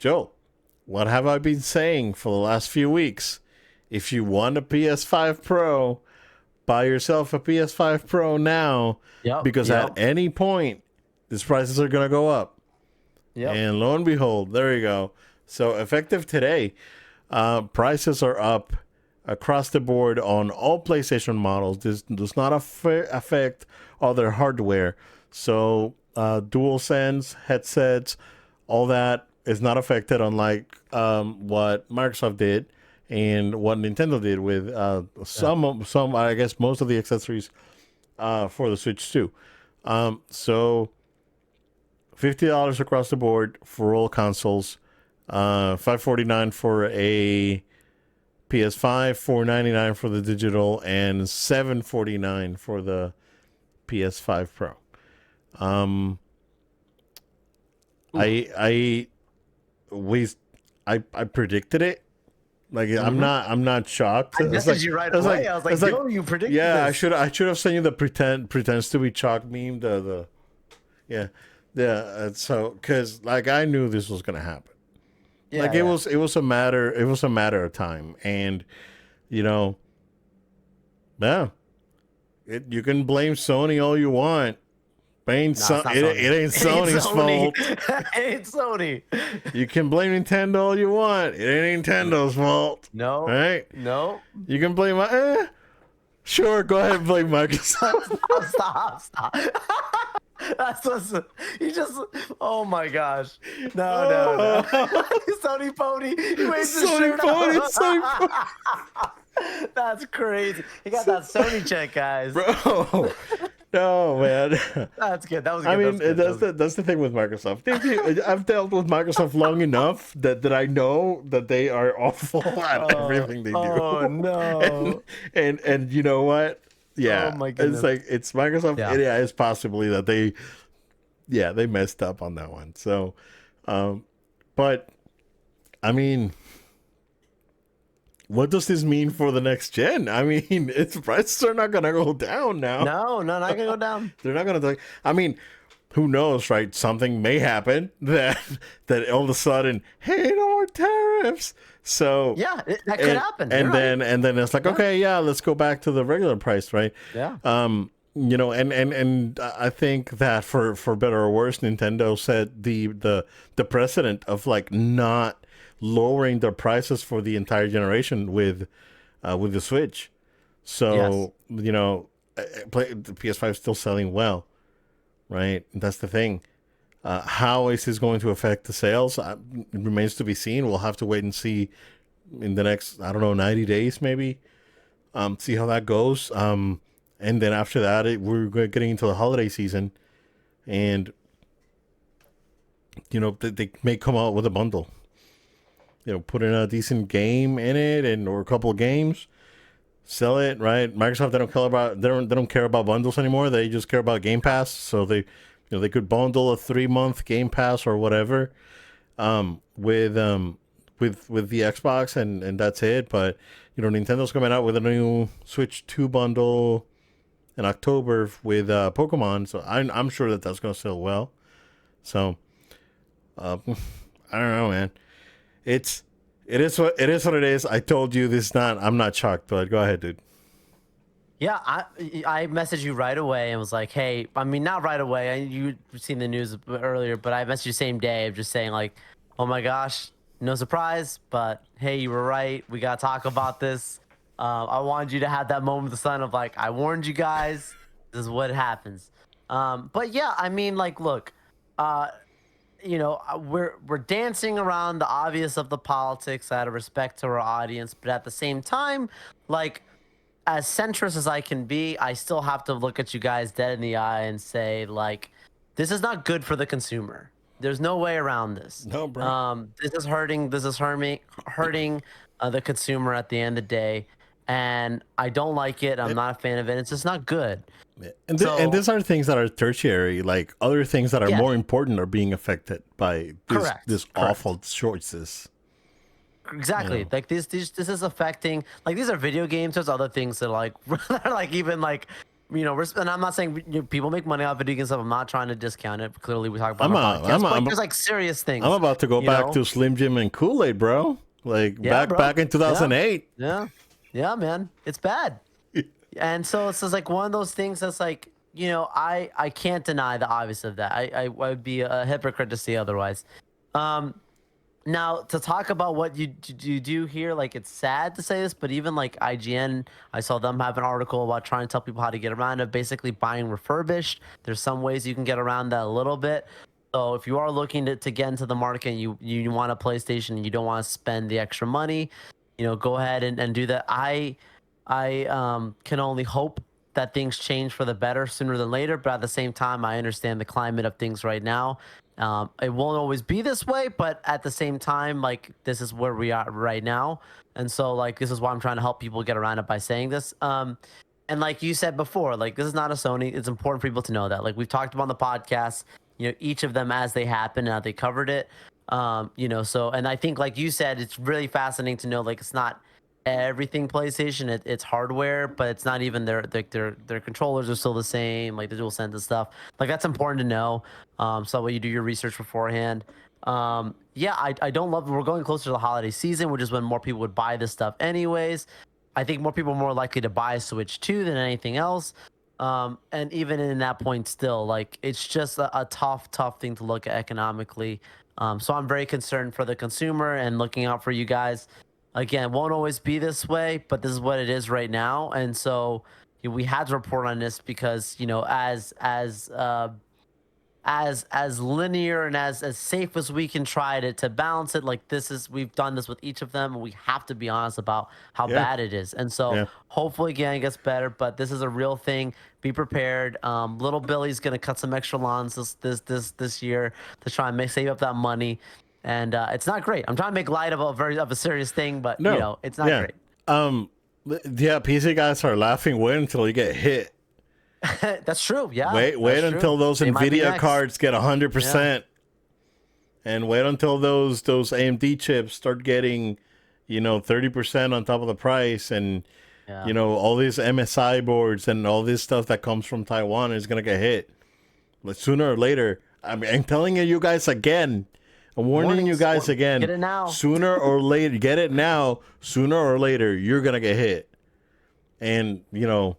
Joe, what have I been saying for the last few weeks? If you want a PS5 Pro, buy yourself a PS5 Pro now, Yep. because at Yep. any point, these prices are going to go up. Yep. And lo and behold, there you go. So effective today, prices are up across the board on all PlayStation models. This does not affect other hardware. So DualSense headsets, all that is not affected, unlike what Microsoft did and what Nintendo did with some. I guess most of the accessories for the Switch too. So $50 across the board for all consoles. $549 for a PS5, $499 for the digital, and $749 for the PS5 Pro. I predicted it. Like I'm not shocked. I messaged you right away. I was like, "Yo, you predicted this." I should have sent you the pretends to be chalk meme. Yeah. So because like I knew this was gonna happen. Yeah, Like it was a matter of time, and you know, yeah, you can blame Sony all you want. But it ain't Sony's fault. It ain't Sony. You can blame Nintendo all you want. It ain't Nintendo's fault. No. Right? No. You can blame sure, go ahead and blame Microsoft. Stop. That's what's you just. Oh my gosh! No. Sony pony. He waves his shirt off. That's crazy. He got that Sony check, guys. Bro. No, man. That's good. That was good. I mean, that's the thing with Microsoft. I've dealt with Microsoft long enough that I know that they are awful at everything they do. Oh no! And you know what? Yeah, oh my goodness. It's Microsoft. Yeah, it's possibly that they messed up on that one. So, but I mean, what does this mean for the next gen? I mean, its prices are not gonna go down now. No, not gonna go down. They're not gonna. I mean, who knows, right? Something may happen that all of a sudden, hey, no more tariffs. So yeah, that could happen. And then it's like, okay, yeah, let's go back to the regular price, right? Yeah. You know, and I think that for better or worse, Nintendo set the precedent of like not lowering their prices for the entire generation with the Switch. So you know, the PS5 is still selling well, right? That's the thing. How is this going to affect the sales? It remains to be seen. We'll have to wait and see in the next, I don't know, 90 days maybe. See how that goes. And then after that, we're getting into the holiday season. And, you know, they may come out with a bundle. You know, put in a decent game in it or a couple of games. Sell it, right? Microsoft, they don't care about bundles anymore. They just care about Game Pass. So they could bundle a 3-month Game Pass or whatever with the Xbox, and that's it. But you know, Nintendo's coming out with a new Switch 2 bundle in October with Pokemon, so I'm sure that's going to sell well. So I don't know, man. It is what it is. I told you this. I'm not shocked, but go ahead, dude. Yeah, I messaged you right away and was like, hey, I mean, not right away. You've seen the news earlier, but I messaged you same day of just saying like, oh my gosh, no surprise, but hey, you were right. We got to talk about this. I wanted you to have that moment of the sun of like, I warned you guys. This is what happens. But yeah, I mean, like, look, you know, we're dancing around the obvious of the politics out of respect to our audience, but at the same time, like, as centrist as I can be, I still have to look at you guys dead in the eye and say, like, this is not good for the consumer. There's no way around this. No, bro. This is hurting the consumer at the end of the day, and I don't like it. I'm not a fan of it. It's just not good. And these are things that are tertiary, like other things that are more important are being affected by this awful choices. Exactly. Like this is affecting, like, these are video games. There's other things that are like even like and I'm not saying people make money off video game stuff. I'm not trying to discount it. Clearly, we talk about I'm our a, podcast, I'm a, but I'm, there's like serious I'm things, about to go you back know. to Slim Jim and Kool-Aid, bro. Like Yeah, back bro. back in 2008. Yeah, yeah, man. It's bad. And so it's just like one of those things that's like, I can't deny the obvious of that. I would be a hypocrite to say otherwise. Um, Now to talk about what you do here, like it's sad to say this, but even like IGN, I saw them have an article about trying to tell people how to get around it, basically buying refurbished. There's some ways you can get around that a little bit. So if you are looking to get into the market and you want a PlayStation and you don't want to spend the extra money, go ahead and do that. I can only hope that things change for the better sooner than later. But at the same time, I understand the climate of things right now. It won't always be this way, but at the same time, like this is where we are right now. And so like this is why I'm trying to help people get around it by saying this. And like you said before, like this is not a Sony. It's important for people to know that. Like we've talked about on the podcast, each of them as they happen and how they covered it. So and I think like you said, it's really fascinating to know like it's not everything PlayStation. It's hardware, but it's not even their controllers are still the same, like the dual sense and stuff. Like that's important to know. So that way you do your research beforehand. Yeah, I don't love. We're going closer to the holiday season, which is when more people would buy this stuff, anyways. I think more people are more likely to buy a Switch 2 than anything else. And even in that point, still, like it's just a tough thing to look at economically. So I'm very concerned for the consumer and looking out for you guys. Again, won't always be this way, but this is what it is right now. And so we had to report on this because as linear and as safe as we can try to balance it, like we've done this with each of them, and we have to be honest about how Yeah. bad it is. And so Yeah. hopefully again it gets better, but this is a real thing. Be prepared. Little Billy's gonna cut some extra lawns this year to try and save up that money. And it's not great. I'm trying to make light of a serious thing, but No. it's not Yeah. great. Yeah, PC guys are laughing. Wait until you get hit. That's true. Yeah. Wait that's until true. those They might be Nvidia next. cards get 100%, and wait until those AMD chips start getting, 30% on top of the price, and Yeah. all these MSI boards and all this stuff that comes from Taiwan is gonna get hit. But sooner or later, I'm telling you guys again. I'm warning you guys again. Get it now. Sooner or later, get it now. Sooner or later, you're gonna get hit, and Yeah.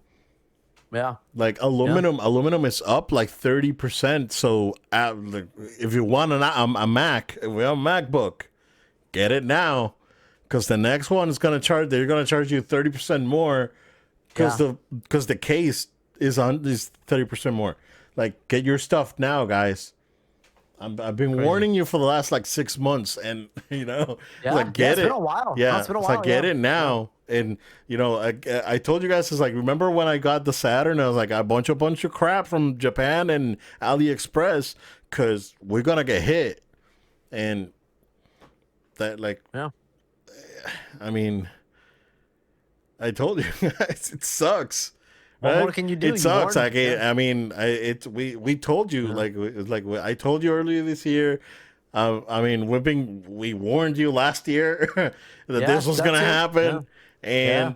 like aluminum is up like 30%. So if you want a Mac, if you have a MacBook, get it now, because the next one is they're gonna charge you 30% more, because the case is 30% more. Like, get your stuff now, guys. I've been warning you for the last like 6 months, and like get it's it. been a while. Yeah, It's been a it's while, like get yeah. it now. And I told you guys, it's like, remember when I got the Saturn? I was like, a bunch of crap from Japan and AliExpress, because we're gonna get hit. And that, like, Yeah. I mean, I told you guys, it sucks. What Right? more can you do? It sucks. warned. We told you, I told you earlier this year. I mean, we warned you last year that this was gonna happen, and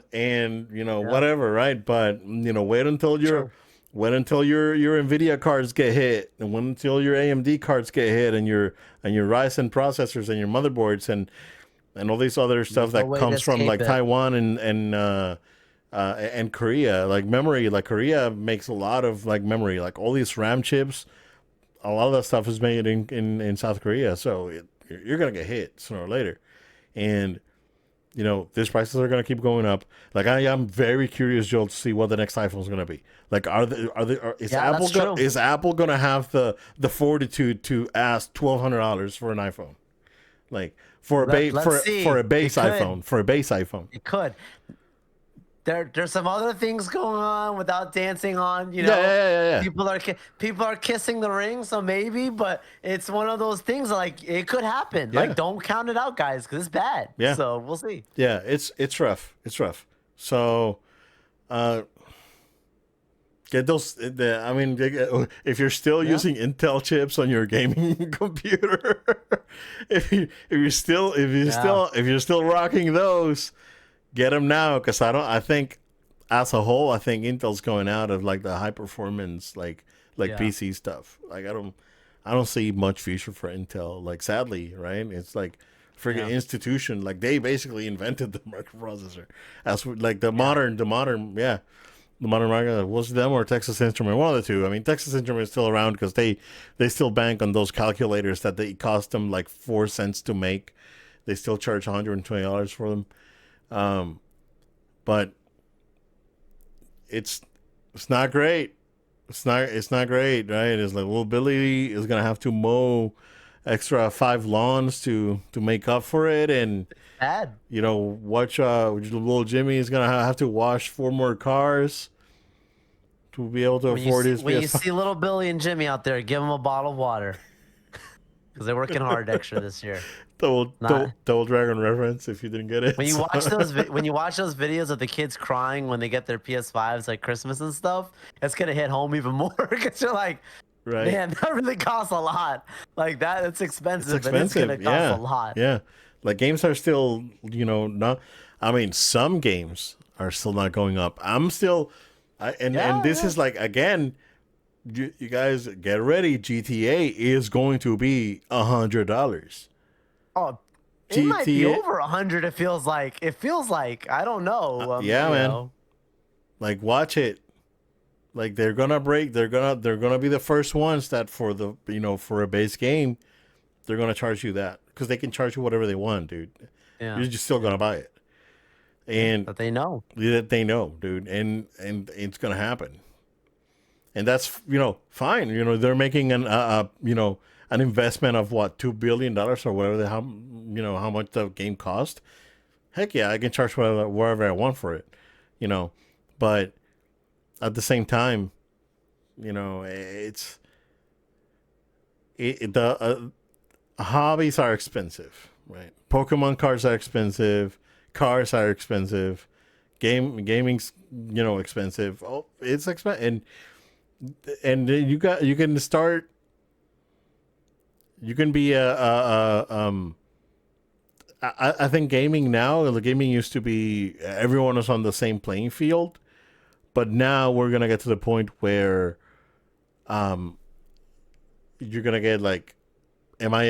whatever, right? But wait until your Nvidia cards get hit, and wait until your AMD cards get hit, and your Ryzen processors and your motherboards and all this other stuff that comes from like Taiwan and Korea, like memory. Like Korea makes a lot of like memory, like all these RAM chips. A lot of that stuff is made in South Korea, so you're gonna get hit sooner or later, and these prices are gonna keep going up. Like I am very curious, Joel, to see what the next iPhone is gonna be. Like, is Apple gonna have the fortitude to ask $1,200 for an iPhone, like for a base iPhone? It could. There's some other things going on without dancing on, Yeah. People are kissing the ring, so maybe, but it's one of those things like it could happen. Yeah. Like, don't count it out, guys, because it's bad. Yeah. So we'll see. Yeah, it's rough. It's rough. So, get those. If you're still using Intel chips on your gaming computer, if you're still rocking those, get them now, because I as a whole, I think Intel's going out of like the high performance like Yeah. PC stuff. Like I don't see much future for Intel. Like sadly, right? It's like friggin' Yeah. institution. Like they basically invented the microprocessor. Like Yeah. yeah, the modern micro was them or Texas Instrument, one of the two. I mean, Texas Instrument is still around because they still bank on those calculators that they cost them like 4 cents to make. They still charge $120 for them. Um, but it's it's not great. It's not great, right? It's like, well, Billy is gonna have to mow extra 5 lawns to make up for it, and Bad. watch little Jimmy is gonna have to wash 4 more cars to be able to afford his When you see PS5. little Billy and Jimmy out there, give them a bottle of water because they're working hard extra this year. Not Double Dragon reference if you didn't get it. when you So- watch when you watch those videos of the kids crying when they get their PS5s like Christmas and stuff, it's gonna hit home even more because you're like, right? man, that really costs a lot. Like that, it's It's expensive, and it's gonna expensive. cost a Yeah, lot. yeah. Like games are still, not. I mean, some games are still not going up. I'm still, and Yeah, this yeah. is like again, you guys get ready. GTA is going to be $100. Oh, it might be GTA, over 100. It feels like. It feels like. I don't know. yeah, man. Like watch it. Like they're gonna be the first ones that for the for a base game they're gonna charge you that because they can charge you whatever they want, dude. Yeah, You're just still gonna yeah. buy it, and But they know. that they know, dude, and it's gonna happen, and that's fine. They're making an investment of what $2 billion or whatever how much the game cost. Heck yeah, I can charge whatever I want for it, you know, but at the same time, it's the hobbies are expensive, right? Pokemon cards are expensive, cars are expensive, gaming's expensive. Oh, it's expensive, and you can start. You can be I think gaming now. The gaming used to be everyone was on the same playing field, but now we're gonna get to the point where um you're gonna get like, am I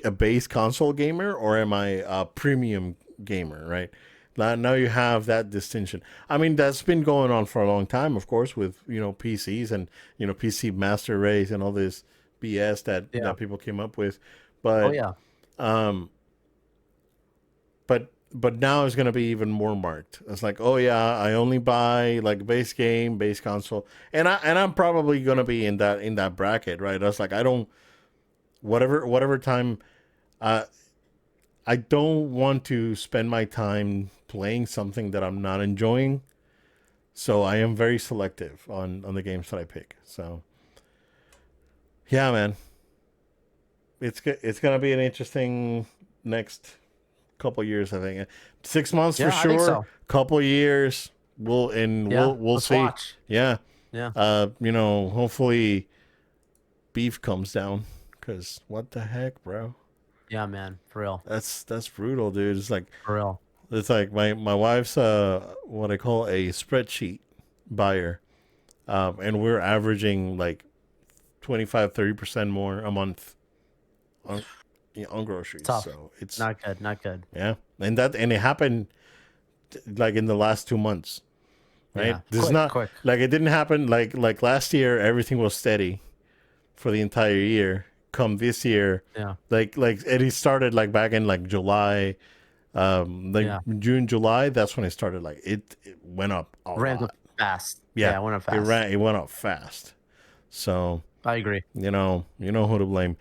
a base console gamer or am I a premium gamer, right? Now you have that distinction. I mean, that's been going on for a long time, of course, with PCs and PC Master Race and all this BS Yeah. that people came up with, Oh but yeah. um, but now it's gonna be even more marked. It's like, oh yeah, I only buy like base game, base console, and I'm probably gonna be in that bracket, right? That's like I don't whatever time. Uh, I don't want to spend my time playing something that I'm not enjoying. So I am very selective on the games that I pick. So yeah, man, it's gonna be an interesting next couple years. I think 6 months for Yeah, I think sure. so. Couple years, Yeah. we'll Let's see. watch. Yeah, Yeah. hopefully beef comes down. Cause what the heck, bro? Yeah, man. For real. That's brutal, dude. For real. It's like my wife's what I call a spreadsheet buyer, and we're averaging like 25-30% more a month on on groceries. Tough. So it's Not good. Not good. yeah, and it happened like in the last 2 months, right? Yeah. This is Quick. not Quick. like it didn't happen like last year. Everything was steady for the entire year. Come this year, Yeah. like it started like back in like July, like Yeah. June, July. That's when it started. Like it went up a Ramped up lot. fast. Yeah, Yeah. Went up fast. it went up fast. So I agree. you know who to blame.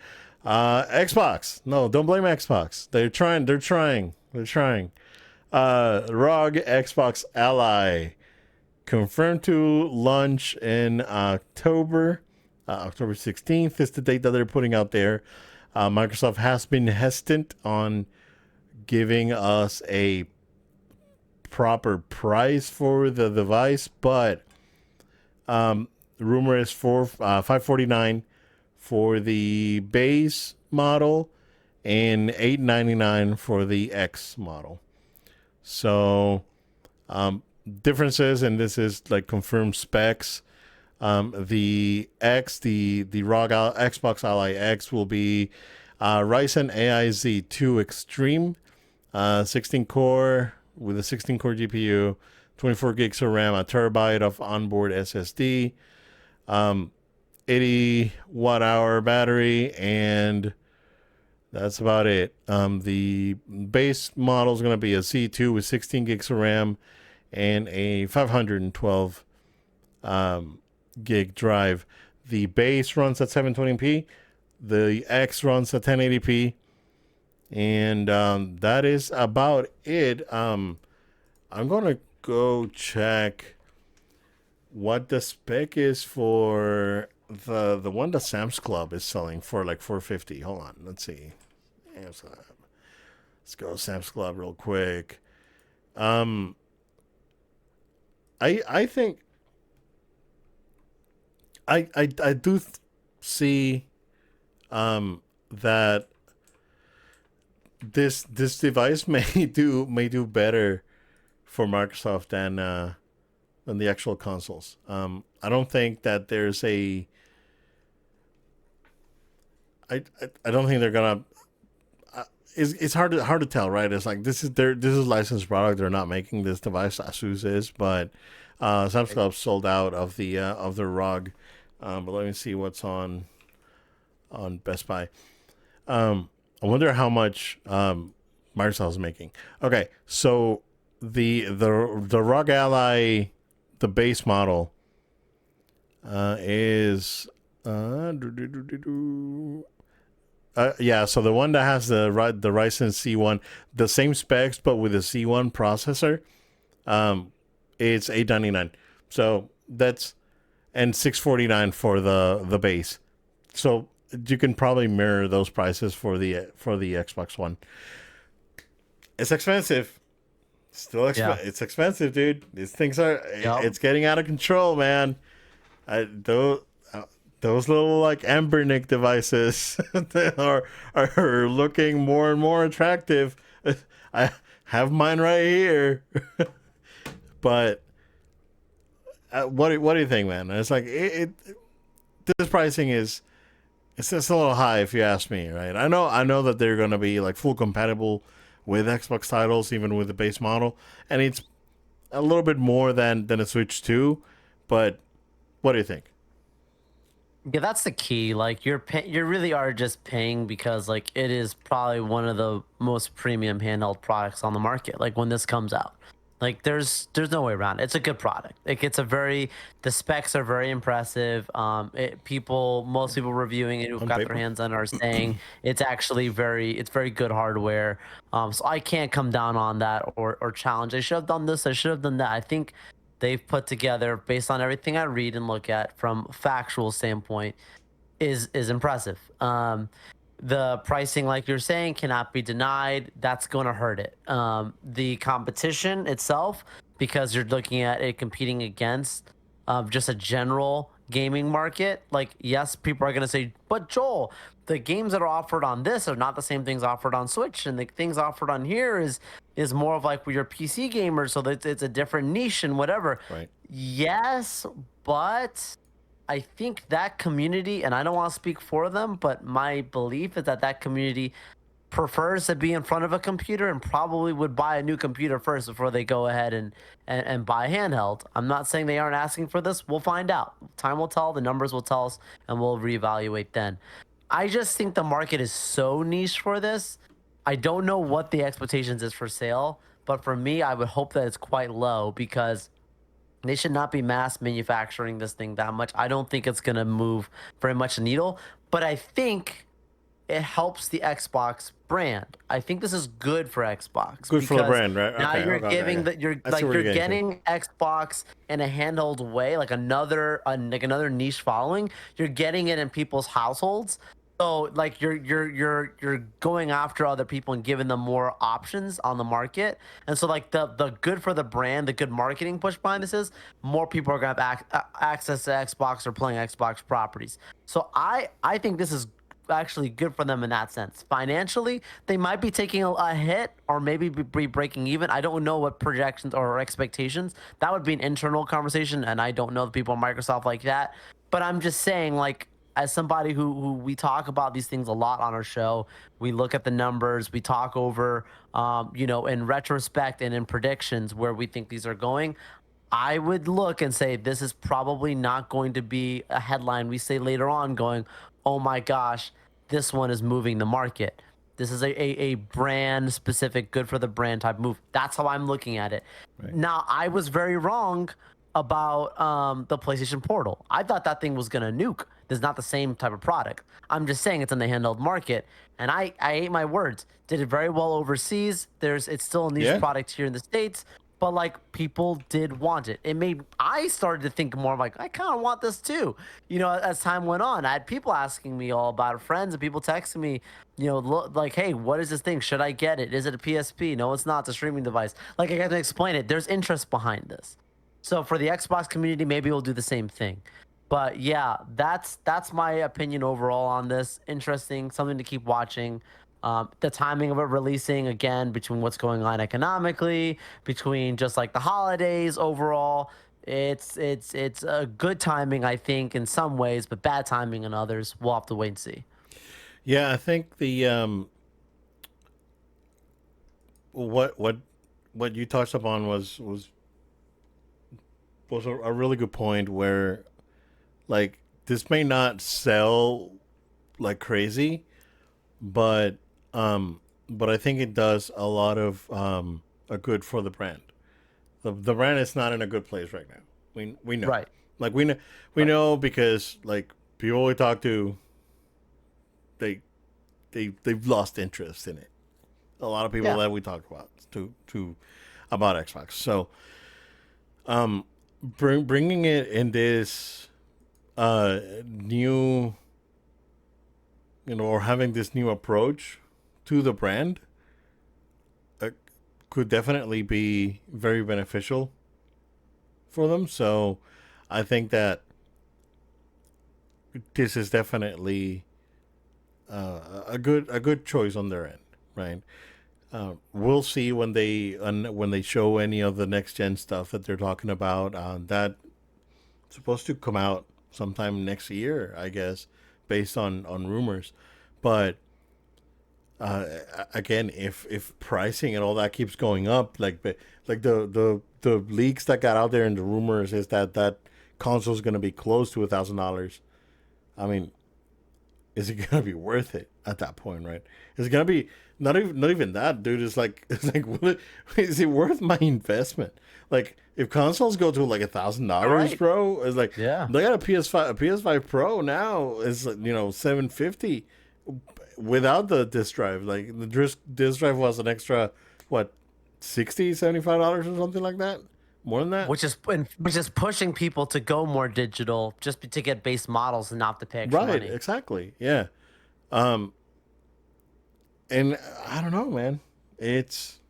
Xbox. No, don't blame Xbox. They're trying. ROG Xbox Ally confirmed to launch in October. October 16th is the date that they're putting out there. Microsoft has been hesitant on giving us a proper price for the device, but the rumor is for $549 for the base model and $899 for the X model. So differences, and this is like confirmed specs. The ROG Xbox Ally X will be Ryzen AI Z2 Extreme, 16 core with a 16 core GPU, 24 gigs of RAM, a terabyte of onboard SSD, 80 watt hour battery, and that's about it. The base model is going to be a Z2 with 16 gigs of RAM and a 512 gig drive. The base runs at 720p. The X runs at 1080p, and that is about it. I'm gonna go check what the spec is for the one that Sam's Club is selling for like 450. Hold on, let's see. Let's go Sam's Club real quick. Um, I think I do see that this device may do better for Microsoft than the actual consoles. I don't think that there's a I don't think they're gonna. It's hard to tell, right? It's like this is licensed product. They're not making this device. Asus is, but Samsung Club sold out of the ROG. But let me see what's on Best Buy. I wonder how much Microsoft is making. Okay, so the ROG Ally, the base model, is yeah. So the one that has the Ryzen C1, the same specs but with a C1 processor, it's $899. So that's and $649 for the base. So you can probably mirror those prices for the Xbox One. It's expensive. It's expensive, dude. These things are. Yep. It's getting out of control, man. Those little like Ambernick devices are looking more and more attractive. I have mine right here, but what do you think, man? It's like this pricing is. It's just a little high if you ask me, right? I know that they're gonna be like full compatible with Xbox titles, even with the base model, and it's a little bit more than a Switch 2. But what do you think? Yeah, that's the key. Like you really are just paying because like it is probably one of the most premium handheld products on the market. Like when this comes out, like there's no way around it. It's a good product. Like the specs are very impressive. Most people reviewing it who've On got their paper? hands on it are saying it's very good hardware. So I can't come down on that or challenge. I should have done this. I should have done that. I think they've put together based on everything I read and look at from factual standpoint is impressive. The pricing, like you're saying, cannot be denied. That's going to hurt it. The competition itself, because you're looking at it competing against just a general gaming market. Like, yes, people are going to say, but Joel, the games that are offered on this are not the same things offered on Switch, and the things offered on here is more of like your PC gamers, so that it's a different niche and whatever. Right. Yes, but I think that community, and I don't want to speak for them, but my belief is that community prefers to be in front of a computer and probably would buy a new computer first before they go ahead and buy a handheld. I'm not saying they aren't asking for this. We'll find out. Time will tell. The numbers will tell us, and we'll reevaluate then. I just think the market is so niche for this. I don't know what the expectations is for sale, but for me, I would hope that it's quite low because they should not be mass manufacturing this thing that much. I don't think it's going to move very much the needle, but I think it helps the Xbox brand. I think this is good for Xbox. Good for the because brand, right? now Okay, you're okay, giving okay. that you're I see like where you're you're getting to. getting Xbox in a handheld way, like another niche following. You're getting it in people's households. So like you're going after other people and giving them more options on the market. And so like the good for the brand, the good marketing push behind this is more people are gonna have access to Xbox or playing Xbox properties. So I think this is actually good for them in that sense. Financially, they might be taking a hit or maybe be breaking even. I don't know what projections or expectations. That would be an internal conversation, and I don't know the people at Microsoft like that. But I'm just saying, like, as somebody who we talk about these things a lot on our show, we look at the numbers, we talk over, in retrospect and in predictions where we think these are going. I would look and say this is probably not going to be a headline we say later on going, oh my gosh, this one is moving the market. This is a brand specific, good for the brand type move. That's how I'm looking at it. Right. Now, I was very wrong about the PlayStation Portal. I thought that thing was going to nuke. This is not the same type of product. I'm just saying it's in the handheld market. And I ate my words. Did it very well overseas. It's still a niche Yeah. product here in the States, but like people did want it. I started to think more like I kind of want this too. As time went on, I had people asking me all about it, friends and people texting me, like, hey, what is this thing? Should I get it? Is it a PSP? No, it's not. It's a streaming device. Like I got to explain it. There's interest behind this. So for the Xbox community, maybe we'll do the same thing. But yeah, that's my opinion overall on this. Interesting, something to keep watching. The timing of it releasing again between what's going on economically, between just like the holidays overall. It's a good timing, I think, in some ways, but bad timing in others. We'll have to wait and see. Yeah, I think the what you touched upon was a really good point where like this may not sell like crazy, but but I think it does a lot of a good for the brand. The brand is not in a good place right now. We know. Right. Like we Right. know because like people we talk to, they they've lost interest in it. A lot of people Yeah. that we talked about to about Xbox. So bringing it in this new, or having this new approach to the brand uh, could definitely be very beneficial for them. So I think that this is definitely a good choice on their end, right? We'll see when they show any of the next gen stuff that they're talking about. That supposed to come out sometime next year, I guess, based on rumors. But again, if pricing and all that keeps going up, like the leaks that got out there and the rumors is that console is going to be close to $1,000. I mean, is it gonna be worth it at that point, right? Is it gonna be not even that, dude? It's like is it worth my investment? Like if consoles go to like $1,000, Right. bro, it's like Yeah. they got a PS5 Pro now is 750 without the disc drive. Like the disc drive was an extra what 60 $75 or something like that, more than that. Which is pushing people to go more digital to get base models and not to pay extra Right, money. exactly, yeah. Um, and I don't know, man. It's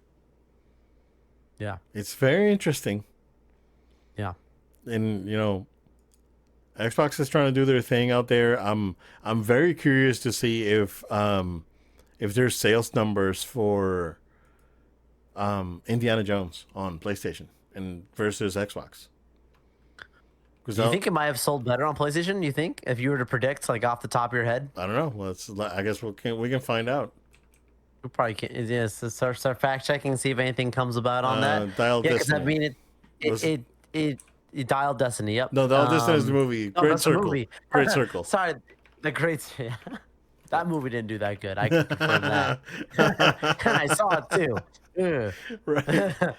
Yeah. it's very interesting, Yeah. and Xbox is trying to do their thing out there. I'm very curious to see if there's sales numbers for Indiana Jones on PlayStation and versus Xbox. Because Do you think it might have sold better on PlayStation? You think if you were to predict, like off the top of your head, I don't know. I guess we can find out. we probably can. Yes, so start fact checking and see if anything comes about on that. Dial Yeah, because I Destiny mean it was it it, it dialed Destiny. Yep. no Dial Destiny is the movie. No, Great that's a Circle. movie. Great Circle. Sorry, the great. That movie didn't do that good. I can confirm that. And I saw it too. Right, Ugh.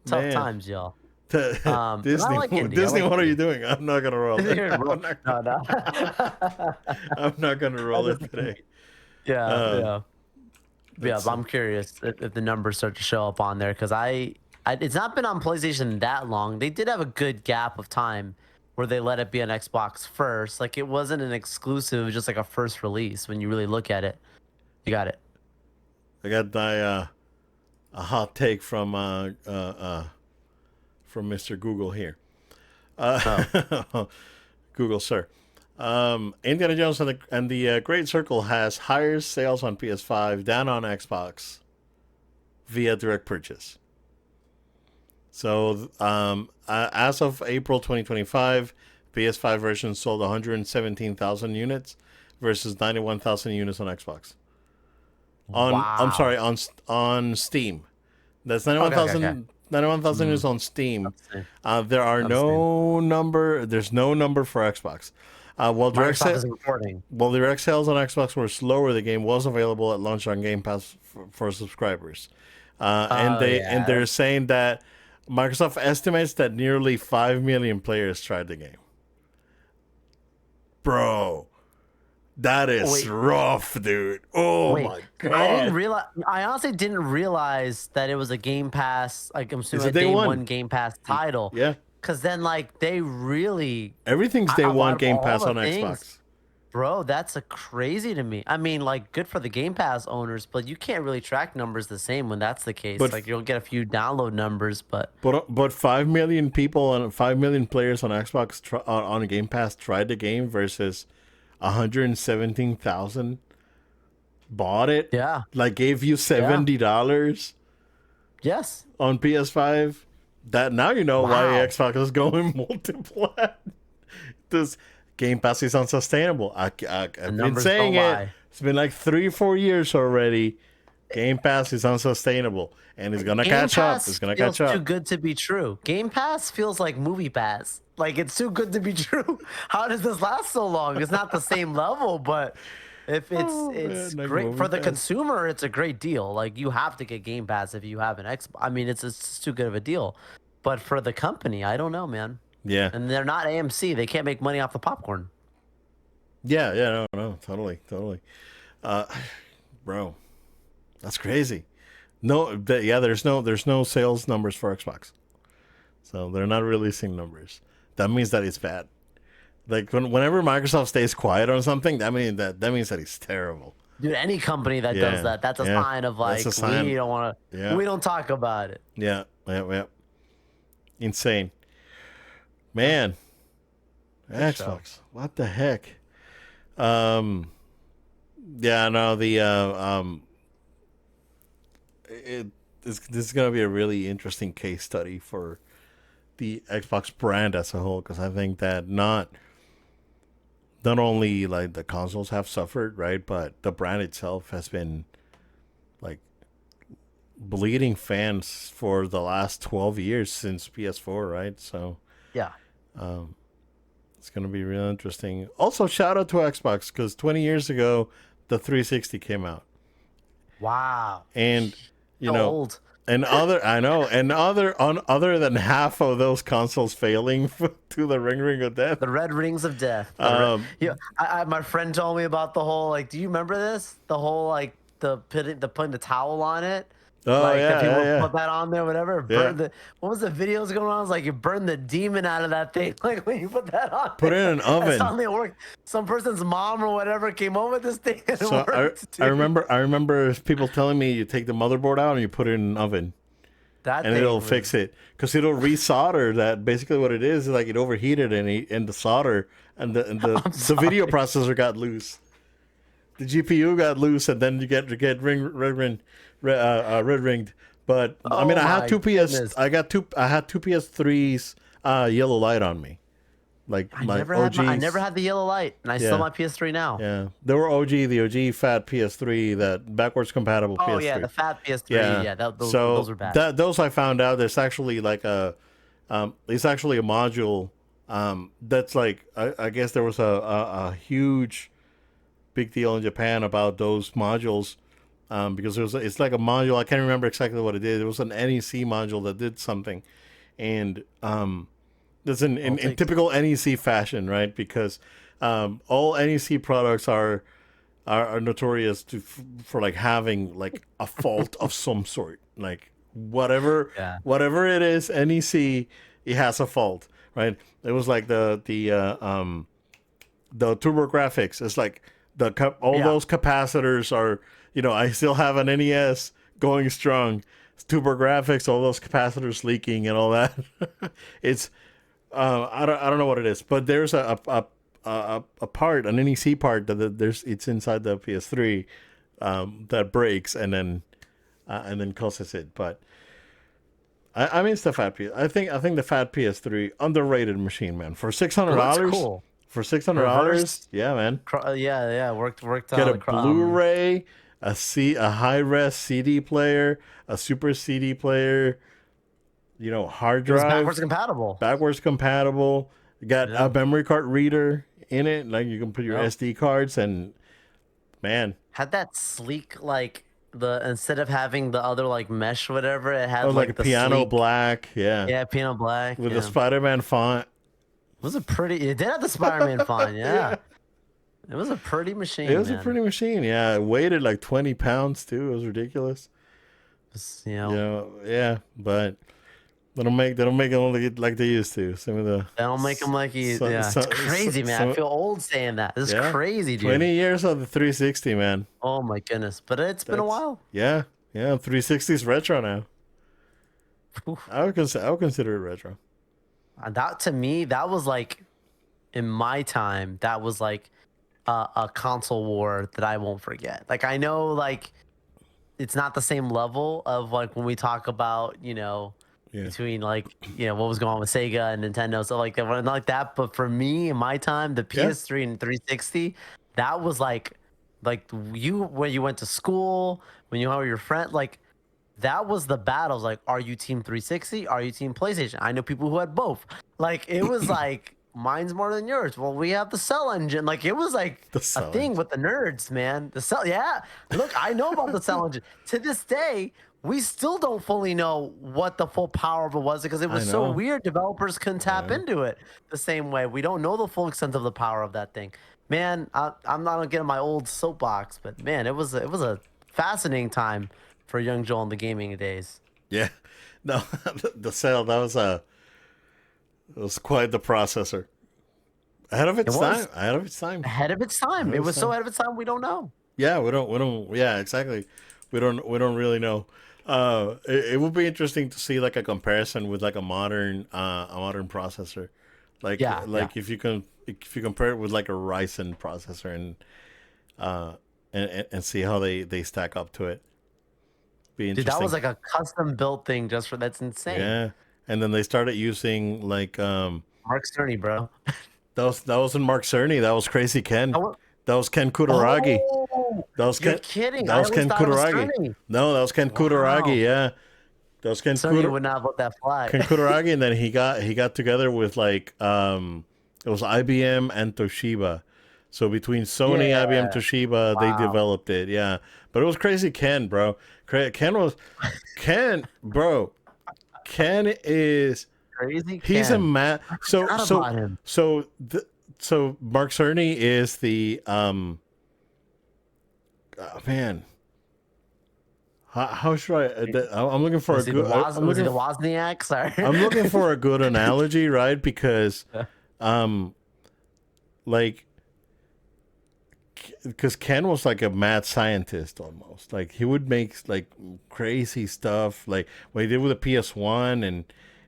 Tough man. times, y'all. But I Disney, like Indy. I Disney, like what are you Indy. doing? I'm not gonna roll it. No, no. I'm not gonna I roll it just- today. yeah, Uh, yeah. Yeah, it's but I'm curious if the numbers start to show up on there because it's not been on PlayStation that long. They did have a good gap of time where they let it be on Xbox first. Like it wasn't an exclusive, it was just like a first release when you really look at it. You got it. I got my a hot take from Mr. Google here. Oh, Google, sir. Indiana Jones and the Great Circle has higher sales on PS5 than on Xbox via direct purchase. So, as of April 2025, PS5 version sold 117,000 units versus 91,000 units on Xbox. I'm sorry, Wow. on Steam. That's Okay, okay, okay. 91,000 Mm, is on Steam. that's the same. There are That's the same. there's no number for Xbox. Microsoft is reporting. While direct sales on Xbox were slower, the game was available at launch on Game Pass for subscribers. Oh And yeah. they're saying that Microsoft estimates that nearly 5 million players tried the game. Bro, that is Wait, rough, dude. Oh wait. my I didn't god. realize. I honestly didn't realize that it was a Game Pass. Like I'm It's assuming a a day day one. one Game Pass title. Yeah. Cause then like they really, Everything's day one out of Game all Pass the on things, Xbox. bro, that's a crazy to me. I mean, like good for the Game Pass owners, but you can't really track numbers the same when that's the case. But Like you'll get a few download numbers, but but 5 million people and 5 million players on Xbox on Game Pass tried the game versus 117,000 bought it, yeah, like gave you yeah, $70 yes, on PS5. That now you know why wow. Xbox is going multi-plat. This Game Pass is unsustainable. The I've been numbers saying don't it. lie. It's been like 3 4 years already. Game Pass is unsustainable, and it's gonna Game catch up. Pass It's gonna feels catch too up. good to be true. Game Pass feels like Movie Pass. Like it's too good to be true. How does this last so long? It's not the same level, but if Oh it's man, like great Movie for the Pass. consumer, it's a great deal. Like you have to get Game Pass if you have an Xbox. I mean, it's just too good of a deal. But for the company, I don't know, man. Yeah, And they're not AMC. They can't make money off the popcorn. yeah, no, no, totally. Uh, bro, that's crazy. No, yeah, there's no sales numbers for Xbox, so they're not releasing numbers. That means that it's bad. Like whenever Microsoft stays quiet on something, that means that it's terrible. Dude, any company that does Yeah, that, that's a yeah, sign of that's a like we sign. don't want to, Yeah, we don't talk about it. yeah. Insane, Yeah, man. good show. Xbox, what the heck? Um, yeah, no, it, this is gonna be a really interesting case study for the Xbox brand as a whole because I think that not only like the consoles have suffered, right, but the brand itself has been like bleeding fans for the last 12 years since PS4, right? So Yeah. um, it's going to be real interesting. Also, shout out to Xbox because 20 years ago, the 360 came out. Wow. And, you So know, old. other than half of those consoles failing to the ring of death. The red rings of death. Um, Yeah, my friend told me about the whole like. Do you remember this? The whole like the putting the towel on it, oh like that yeah, people yeah, would yeah, put that on there, whatever. yeah. Burn the what was the videos going on? It was like you burn the demon out of that thing. Like when you put that on Put it in there, an and oven. suddenly it worked. Some person's mom or whatever came over with this thing and it So worked, I dude. remember people telling me you take the motherboard out and you put it in an oven That and it'll thing fix was. it because it'll resolder that. Basically, what it is like it overheated and the solder and I'm the video sorry. processor got loose. The GPU got loose, and then you get red ringed. But I mean, Oh my goodness. I had two PS3s yellow light on me, like my I never OGs. had the yellow light, and I still Yeah, my PS3 now. yeah. They were the OG fat PS3, that backwards compatible Oh yeah, PS3. the fat PS3. Yeah. Yeah, those So are bad. that those I found out there's actually like it's actually a module that's like I guess there was a huge big deal in Japan about those modules because it's like a module. I can't remember exactly what it did. It was an NEC module that did something, and that's I'll in take. typical NEC fashion, right? Because all NEC products are notorious for like having like a fault of some sort, like Yeah. whatever it is, NEC it has a fault, right? It was like the turbo graphics. It's like all Yeah. those capacitors are, I still have an NES going strong. Turbo graphics, all those capacitors leaking and all that. It's I don't know what it is, but there's a part, an NEC part there's it's inside the PS3 that breaks and then causes it. But I mean, it's the fat PS. I think the fat PS3 underrated machine, man. For six hundred It looks dollars, cool. for $600, Reverse. yeah, man. Yeah. Worked Get out. a Blu-ray, a high-res CD player, a super CD player. Hard It was drive, backwards compatible. You got Yeah. a memory card reader in it, like you can put your Yep. SD cards, and man, Had that sleek like the instead of having the other like mesh whatever, it had like a the piano sleek, black, yeah, yeah, piano black. with Yeah. the Spider-Man font. It was a pretty. It did have the Spider-Man font. Yeah. It was a pretty machine. It was man. a pretty machine, yeah. It weighed like 20 pounds too. It was ridiculous. You know, Yeah, but they don't make it like they used to. Some of the they don't make them like he. Yeah, it's crazy, man. I feel old saying that. This is crazy, dude. 20 years of the 360, man. Oh my goodness, but it's been a while. Yeah, 360 is retro now. Oof. I would consider it retro. That to me, that was like, in my time, that was like a console war that I won't forget. Like I know, like it's not the same level of like when we talk about, between like what was going on with Sega and Nintendo, stuff like that, not like that. But for me, in my time, the PS3 and 360, that was like you when you went to school, when you had your friend, like that was the battles. Like, are you team 360? Are you team PlayStation? I know people who had both. Like it was like mine's more than yours. Well, we have the Cell engine. Like it was like a thing with the nerds, man. The Cell, yeah. Look, I know about the Cell engine. To this day, we still don't fully know what the full power of it was because it was so weird. Developers couldn't tap into it the same way. We don't know the full extent of the power of that thing. Man, I'm not gonna get on my old soapbox, but man, it was a fascinating time for young Joel in the gaming days. Yeah, no, the Cell it was quite the processor. Ahead of its time. Ahead of its time. It was so ahead of its time. We don't know. Yeah, we don't. Yeah, exactly. We don't really know. It would be interesting to see like a comparison with like a modern processor, like if you compare it with like a Ryzen processor and see how they stack up to it. Be interesting. Dude, that was like a custom built thing just for that's insane. Yeah, and then they started using like Mark Cerny, bro. That wasn't Mark Cerny. That was Crazy Ken. That was Ken Kutaragi. That was You're kidding. That was Ken Kutaragi. No, that was Ken Kutaragi. Yeah, that was Ken. Sony would not vote that flag. Ken Kutaragi, and then he got together with like it was IBM and Toshiba. So between Sony, IBM, Toshiba, they developed it. Yeah, but it was Crazy Ken, bro. Ken is Crazy Ken. He's a man. So Mark Cerny is the man. How should I'm looking for a good. Was he the Wozniak? Sorry. I'm looking for a good analogy, right? Because, because Ken was like a mad scientist almost. Like he would make like crazy stuff, like what he did with the PS1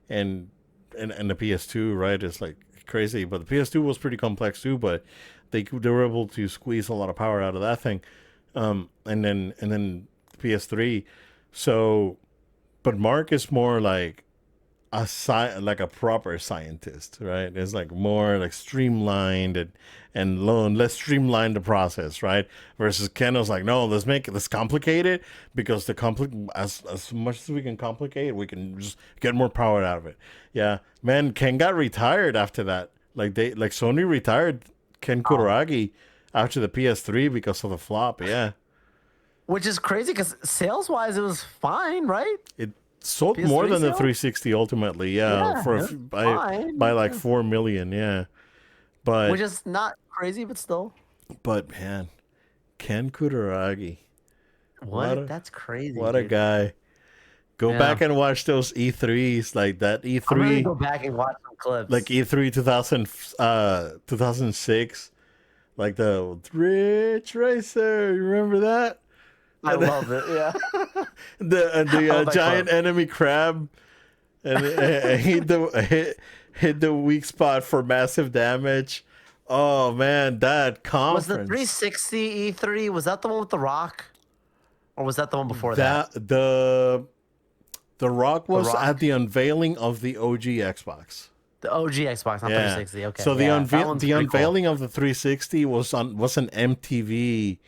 and the PS2, right? It's like crazy, but the PS2 was pretty complex too. But they were able to squeeze a lot of power out of that thing, and then PS3. So, but Mark is more like a proper scientist, right? It's like more like streamlined and let's streamline the process, right? Versus Ken was like, no, let's complicate it because as much as we can complicate, we can just get more power out of it. Yeah, man, Ken got retired after that. Like Sony retired Ken Kutaragi after the PS3 because of the flop. Yeah, which is crazy because sales wise, it was fine, right? It sold PS3 more than the sales? 360 ultimately. Yeah, by like 4 million. Yeah, but which is not crazy, but still. But man, Ken Kutaragi. That's crazy. What a guy. Go back and watch those E3s, like that E3. I'm gonna go back and watch some clips. Like E3 2006. Like the Rich Racer. You remember that? I love it, yeah. the giant enemy crab and hit the weak spot for massive damage. Oh man, that Was the conference. 360 E3? Was that the one with The Rock, or was that the one before that? That the Rock The was at Rock, the unveiling of the OG Xbox. the OG Xbox, not Yeah. 360. Okay, So yeah, that one's the pretty cool. unveiling of the 360 was an MTV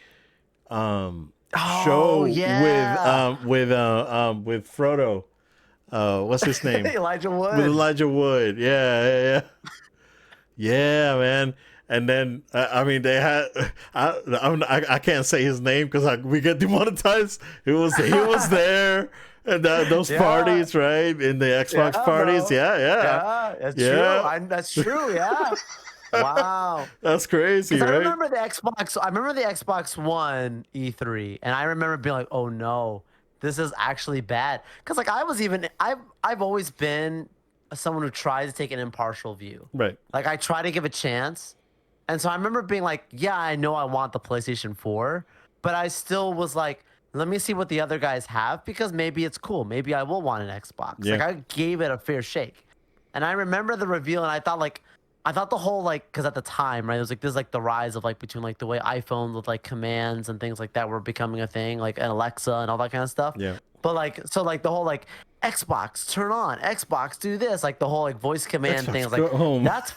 Oh show yeah, with Frodo. What's his name? Elijah With Wood. Elijah Wood. Yeah, yeah, yeah. Yeah, man. And then I mean they had I can't say his name because we get demonetized. He was there and those Yeah, parties, right? In the Xbox yeah, parties. bro. Yeah, yeah, Yeah, that's true. yeah. That's true. Yeah. Wow. That's crazy, Because I right? remember the Xbox. I remember the Xbox One E3, and I remember being like, "Oh no, this is actually bad." Because like I've always been someone who tries to take an impartial view. Right. Like I try to give a chance, and so I remember being like, "Yeah, I know I want the PlayStation 4, but I still was like, let me see what the other guys have because maybe it's cool. Maybe I will want an Xbox." Like Yeah. I gave it a fair shake, and I remember the reveal, and I thought the whole like because at the time, right, it was like this is like the rise of like between like the way iPhones with like commands and things like that were becoming a thing, like and Alexa and all that kind of stuff. Yeah. But like so like the whole like Xbox turn on, Xbox do this, like the whole like voice command thing. I Xbox was like, go home. that's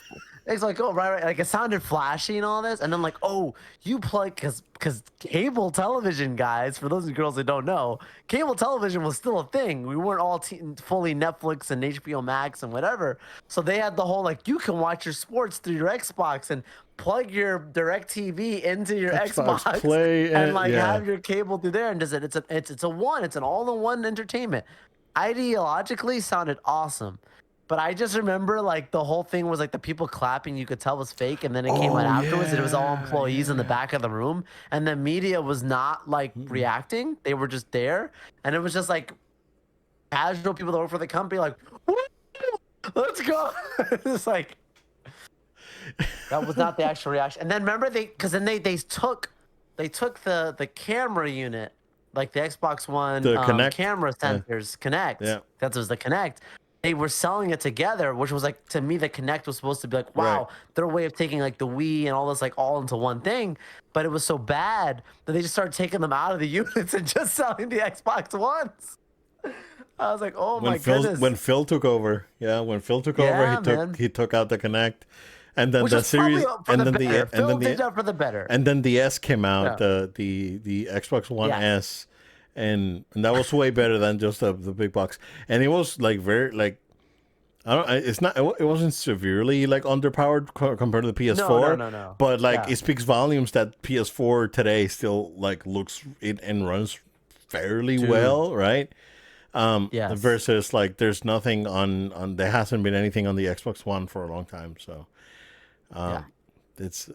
it's like oh right, right. Like it sounded flashy and all this, and then like oh you play because cable television guys, for those girls that don't know, cable television was still a thing. We weren't all fully Netflix and HBO Max and whatever. So they had the whole like you can watch your sports through your Xbox and plug your direct TV into your Xbox Xbox Play and and like yeah. have your cable through there and does it it's an all-in-one entertainment. Ideologically sounded awesome. But I just remember like the whole thing was like the people clapping you could tell was fake, and then it came out Oh afterwards and it was all yeah, employees in the yeah. back of the room, and the media was not like Mm-mm. reacting. They were just there, and it was just like casual people that work for the company like "Woo, let's go." It's like that was not the actual reaction. And then remember because then they took the camera unit, like the Xbox One The Connect. camera Yeah. sensors Connect. Yeah. That was the Connect. They were selling it together, which was like to me the Connect was supposed to be like, Right. wow, their way of taking like the Wii and all this like all into one thing. But it was so bad that they just started taking them out of the units and just selling the Xbox Ones. I was like, oh my When goodness. Phil took over, yeah, when Phil took over, Yeah, man. he took out the Connect, and then Which the was probably series, for the better. Phil did the that for the better. and then the S came out, Yeah. the Xbox One Yes. S, and that was way better than just the big box, and it was like very like it's not it wasn't severely like underpowered compared to the No, no, PS4, no, no. but like Yeah. it speaks volumes that PS4 today still like looks it and runs fairly Dude. well, right? Yes. Versus like there's nothing on there hasn't been anything on the Xbox One for a long time, so Yeah. it's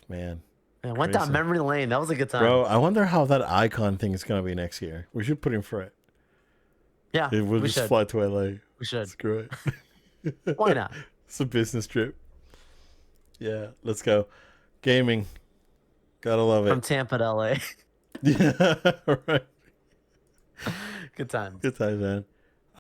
man, I went down crazy. memory lane. That was a good time. Bro, I wonder how that icon thing is gonna be next year. We should put him for it. Yeah, We'll we just should. fly to LA. We should. Screw it. Why not? It's a business trip. Yeah, let's go. Gaming. Gotta love From it. Tampa to LA. Yeah, right. Good times. Good times, man.